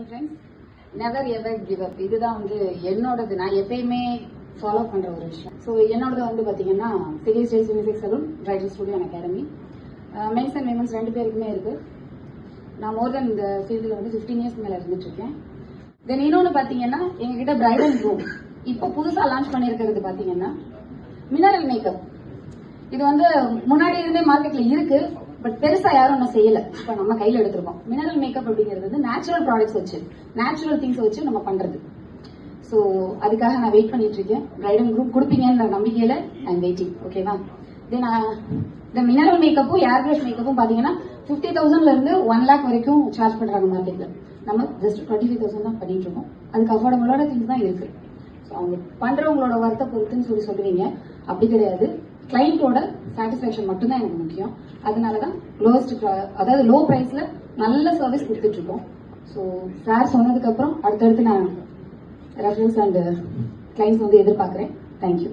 Friends, never ever give up. இதுதான் என்னோடது. நான் எப்பயுமே ஃபாலோ பண்ற ஒரு விஷயம். ஸோ என்னோடது பாத்தீங்கன்னா Siri styles unisex salon, bridal studio and academy. Men's and women's 2 பேருக்குமே இருக்கு. நான் மோர் தென் இந்த ஃபீல்டில் 15 இயர்ஸ் மேல இருந்துட்டு இருக்கேன். தென் இன்னொன்று பாத்தீங்கன்னா எங்ககிட்ட பிரைடல் ரூம் இப்போ புதுசா லான்ச் பண்ணிருக்கிறது பாத்தீங்கன்னா மினரல் மேக்கப். இது முன்னாடி இருந்தே மார்க்கெட்ல இருக்கு, பட் பெருசா யாரும் ஒன்றும் செய்யல. இப்ப நம்ம கையில எடுத்திருக்கோம். மினரல் மேக்கப் அப்படிங்கிறது நேச்சுரல் ப்ராடக்ட்ஸ் வச்சு, நேச்சுரல் திங்ஸ் வச்சு நம்ம பண்றது. ஸோ அதுக்காக நான் வெயிட் பண்ணிட்டு இருக்கேன். பிரைடல் குரூப் கொடுப்பீங்கன்ற நம்பிக்கையில ஐ எம் வெயிட்டிங். ஓகேவா? தென் இந்த மினரல் மேக்கப்பும் ஏர் பிரஷ் மேக்கப்பும் பாத்தீங்கன்னா 50,000ல இருந்து 1 lakh வரைக்கும் சார்ஜ் பண்றாங்க மார்க்கெட்ல. நம்ம ஜஸ்ட் 25,000 தான் பண்ணிட்டு இருக்கோம். அதுக்கு அஃபோர்டபுளான திங்ஸ் தான் இருக்கு. ஸோ அவங்க பண்றவங்களோட ஒர்த்தை பொறுத்துன்னு சொல்லுவீங்க. அப்படி கிடையாது. கிளைண்டோட சாட்டிஸ்பாக்சன் மட்டும்தான் எனக்கு முக்கியம். அதனாலதான் அதாவது லோ பிரைஸ்ல நல்ல சர்வீஸ் கொடுத்துட்டு இருக்கோம். ஸோ சார் சொன்னதுக்கு அப்புறம் அடுத்தடுத்து நான் ரெஃபரன்ஸ் அண்ட் கிளைண்ட்ஸ் எதிர்பார்க்கிறேன். தேங்க்யூ.